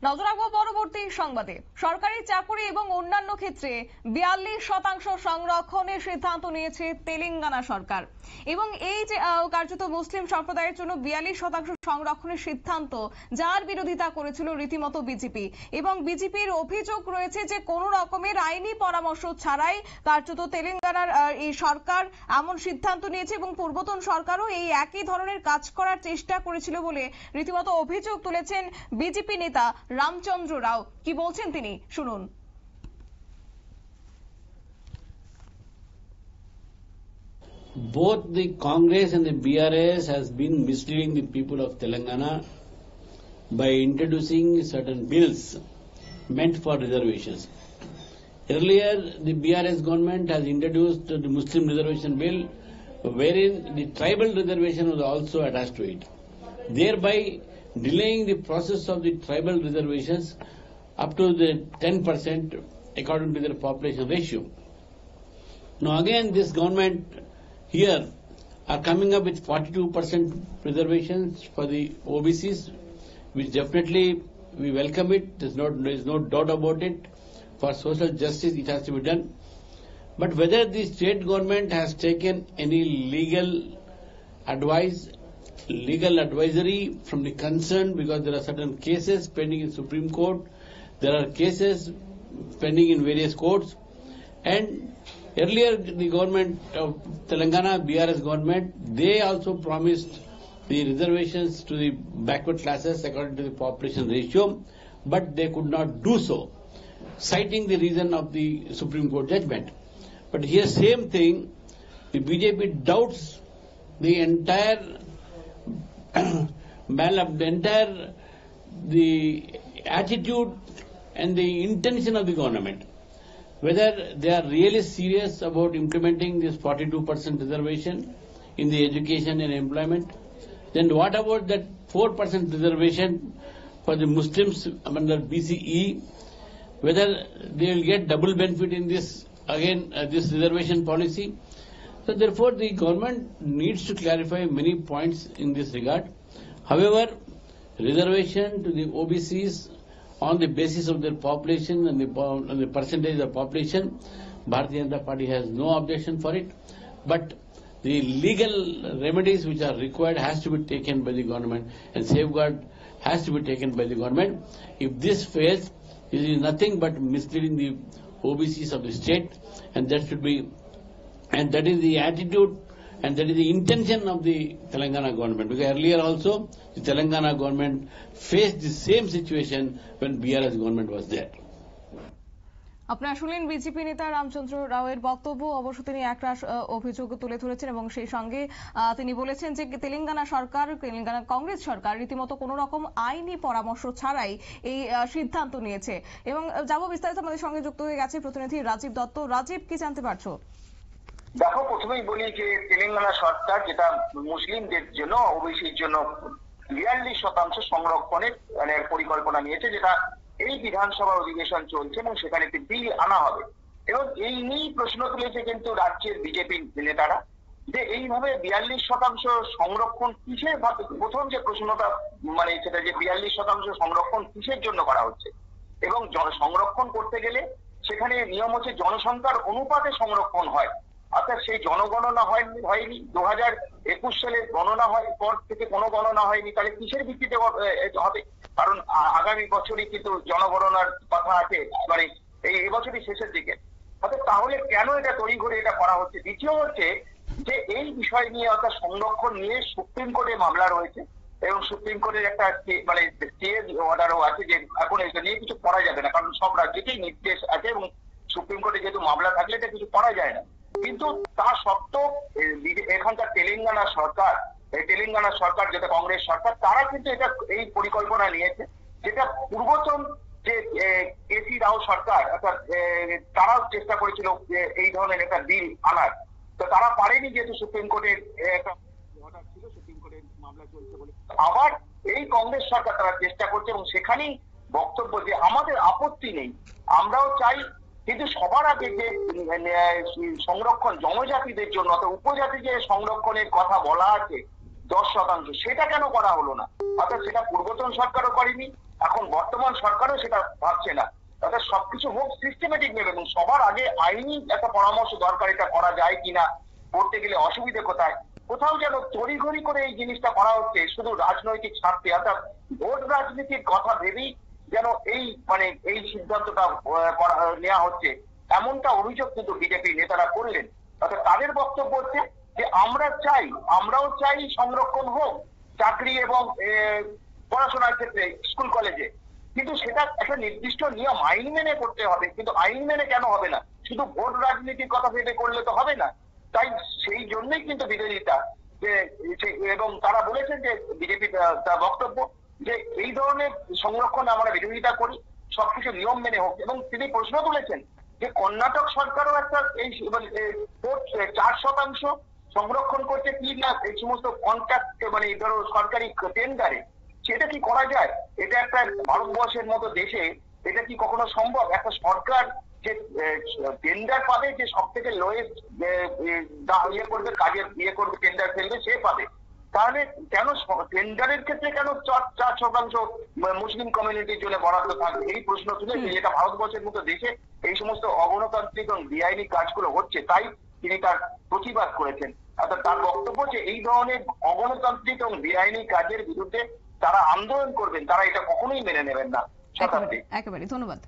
নজর রাখবো পরবর্তী সংবাদে। সরকারি চাকরি এবং অন্যান্য ক্ষেত্রে 42% সংরক্ষণের সিদ্ধান্ত নিয়েছে তেলেঙ্গানা সরকার। এবং এই যে কার্যত মুসলিম সম্প্রদায়ের জন্য 42% সংরক্ষণের সিদ্ধান্ত, যার বিরোধিতা করেছিল রীতিমতো বিজেপি। এবং বিজেপির অভিযোগ রয়েছে যে কোন রকমের আইনি পরামর্শ ছাড়াই কার্যত তেলেঙ্গানার এই সরকার এমন সিদ্ধান্ত নিয়েছে এবং পূর্বতন সরকারও এই একই ধরনের কাজ করার চেষ্টা করেছিল বলে রীতিমতো অভিযোগ তুলেছেন বিজেপি নেতা রামচন্দ্র রাও। কি বলছেন তিনি, শুনুন। Both the Congress and the BRS has been misleading the people of Telangana by introducing certain bills meant for reservations. Earlier, the BRS government has introduced the Muslim reservation bill, wherein the tribal reservation was also attached to it, thereby delaying the process of the tribal reservations up to the 10% according to their population ratio. Now again, this government here are coming up with 42% reservations for the OBCs, which definitely we welcome it. There is no doubt about it. For social justice, it has to be done. But whether the state government has taken any legal advisory from the concerned, because there are certain cases pending in Supreme Court, there are cases pending in various courts, and earlier the government of Telangana, BRS government, they also promised the reservations to the backward classes according to the population ratio, but they could not do so, citing the reason of the Supreme Court judgment. But here same thing, the BJP doubts the entire the attitude and the intention of the government, whether they are really serious about implementing this 42% reservation in the education and employment. Then what about that 4% reservation for the Muslims under BCE, whether they will get double benefit in this, again, this reservation policy. So therefore the government needs to clarify many points in this regard. However, reservation to the OBCs on the basis of their population and the percentage of population, Bharatiya Janata Party has no objection for it. But the legal remedies which are required has to be taken by the government, and safeguard has to be taken by the government. If this fails, it is nothing but misleading the OBCs of the state, and that is the attitude and that is the intention of the Telangana government. Because earlier also, the Telangana government faced the same situation when BRS government was there. আপনারা শুনলেন BJP নেতা রামচন্দ্র রাওয়ের বক্তব্য। অবশ্য তিনি একরাশ অভিযোগ তুলে ধরেছেন এবং সেই সঙ্গে তিনি বলেছেন যে তেলেঙ্গানা কংগ্রেস সরকার রীতিমতো কোন রকম আইনি পরামর্শ ছাড়াই এই সিদ্ধান্ত নিয়েছে। এবং যাব বিস্তারিত, আমাদের সঙ্গে যুক্ত হয়ে গেছে প্রতিনিধি রাজীব দত্ত। রাজীব, কি জানতে পারছো? দেখো, প্রথমেই বলি যে তেলেঙ্গানা সরকার যেটা মুসলিমদের জন্য, ওবিসির জন্য 42% সংরক্ষণের পরিকল্পনা নিয়েছে, যেটা এই বিধানসভা অধিবেশন চলছে এবং সেখানে একটি বিল আনা হবে। এবং এই নিয়েই প্রশ্ন তুলেছে কিন্তু রাজ্যের বিজেপি নেতারা, যে এইভাবে 42% সংরক্ষণ কিসের, প্রথম যে প্রশ্নটা সেটা যে 42% সংরক্ষণ কিসের জন্য করা হচ্ছে। এবং সংরক্ষণ করতে গেলে সেখানে নিয়ম হচ্ছে জনসংখ্যার অনুপাতে সংরক্ষণ হয়, অর্থাৎ সেই জনগণনা হয়নি। 2021 সালের গণনা হয় পর থেকে কোনো গণনা হয়নি, তাহলে কিসের ভিত্তিতে হবে? কারণ আগামী বছরই কিন্তু জনগণনার কথা আছে, এই বছরই শেষের দিকে। অর্থাৎ তাহলে কেন এটা তৈরি করে এটা করা হচ্ছে? দ্বিতীয় হচ্ছে যে এই বিষয় নিয়ে, অর্থাৎ সংরক্ষণ নিয়ে সুপ্রিম কোর্টে মামলা রয়েছে এবং সুপ্রিম কোর্টের একটা স্টে অর্ডারও আছে, যে এখন এটা নিয়ে কিছু করা যাবে না, কারণ সব রাজ্যেতেই নির্দেশ আছে এবং সুপ্রিম কোর্টে যেহেতু মামলা থাকলে এটা কিছু করা যায় না। কিন্তু তা সত্ত্বেও এখানকার তেলেঙ্গানা সরকার যেটা কংগ্রেস সরকার, তারা কিন্তু এটা এই পরিকল্পনা নিয়েছে, যেটা পূর্বতন যে কেসি রাও সরকার, অর্থাৎ তারাও চেষ্টা করেছিল যে এই ধরনের একটা বিল আনার, তো তারা পারেনি, যেহেতু সুপ্রিম কোর্টের একটা অর্ডার ছিল, সুপ্রিম কোর্টের মামলা চলছে বলে। আবার এই কংগ্রেস সরকার তারা চেষ্টা করছে এবং সেখানেই বক্তব্য যে আমাদের আপত্তি নেই, আমরাও চাই, কিন্তু সবার আগে যে সংরক্ষণ জনজাতিদের জন্য, অর্থাৎ উপজাতি যে সংরক্ষণের কথা বলা আছে 10%, সেটা কেন করা হলো না? অর্থাৎ সেটা পূর্বতন সরকারও করেনি এখন বর্তমান সরকারও সেটা ভাবছে না। তাদের সবকিছু হোক সিস্টেমেটিক ভাবে, এবং সবার আগে আইনি একটা পরামর্শ দরকার, এটা করা যায় কিনা, করতে গেলে অসুবিধে কোথায়। কোথাও যেন তড়িঘড়ি করে এই জিনিসটা করা হচ্ছে শুধু রাজনৈতিক স্বার্থে, অর্থাৎ ভোট রাজনীতির কথা ভেবেই যেন এই সিদ্ধান্তটা নেওয়া হচ্ছে, এমনটা অভিযোগ কিন্তু বিজেপি নেতারা করলেন। অর্থাৎ তাদের বক্তব্য হচ্ছে যে আমরাও চাই সংরক্ষণ হোক চাকরি এবং পড়াশোনার ক্ষেত্রে স্কুল কলেজে, কিন্তু সেটা একটা নির্দিষ্ট নিয়ম আইন মেনে করতে হবে। কিন্তু আইন মেনে কেন হবে না, শুধু ভোট রাজনীতির কথা ভেবে করলে তো হবে না। তাই সেই জন্যই কিন্তু বিরোধিতা, যে এবং তারা বলেছেন যে বিজেপি তার বক্তব্য যে এই ধরনের সংরক্ষণ আমরা বিরোধিতা করি, সবকিছু নিয়ম মেনে হোক। এবং তিনি প্রশ্ন তুলেছেন যে কর্ণাটক সরকারও একটা এই 4% সংরক্ষণ করছে কি না এই সমস্ত কন্ট্রাক্ট, ধরো সরকারি টেন্ডারে, সেটা কি করা যায়? এটা একটা ভারতবর্ষের মতো দেশে এটা কি কখনো সম্ভব? একটা সরকার যে টেন্ডার পাবে, যে সব থেকে লোয়েস্ট করবে টেন্ডার ফেলবে সে পাবে, তাহলে কেন টেন্ডারের ক্ষেত্রে কেন 4% মুসলিম কমিউনিটির জন্য বরাদ্দ থাকবে? এই প্রশ্ন তুলে যেটা ভারতবর্ষের মতো দেশে এই সমস্ত অগণতান্ত্রিক এবং বেআইনি কাজগুলো হচ্ছে, তাই তিনি তার প্রতিবাদ করেছেন। অর্থাৎ তার বক্তব্য যে এই ধরনের অগণতান্ত্রিক এবং বেআইনি কাজের বিরুদ্ধে তারা আন্দোলন করবেন, তারা এটা কখনোই মেনে নেবেন না। একেবারে ধন্যবাদ।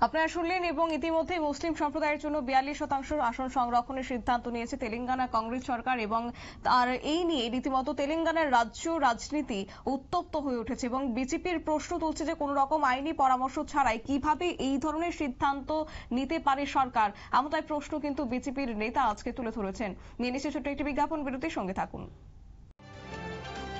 আপনারা শুনলেন, এবং ইতিমধ্যে মুসলিম সম্প্রদায়ের জন্য 42% আসন সংরক্ষণের সিদ্ধান্ত নিয়েছে তেলেঙ্গানা কংগ্রেস সরকার, এবং তার এই নিয়ে রীতিমতো তেলেঙ্গানার রাজ্য রাজনীতি উত্তপ্ত হয়ে উঠেছে। এবং বিজেপির প্রশ্ন তুলছে যে কোন রকম আইনি পরামর্শ ছাড়াই কিভাবে এই ধরনের সিদ্ধান্ত নিতে পারে সরকার, এমনটাই প্রশ্ন কিন্তু বিজেপির নেতা আজকে তুলে ধরেছেন। নিয়ে নিচ্ছে ছোট্ট একটি বিজ্ঞাপন, বিরতির সঙ্গে থাকুন।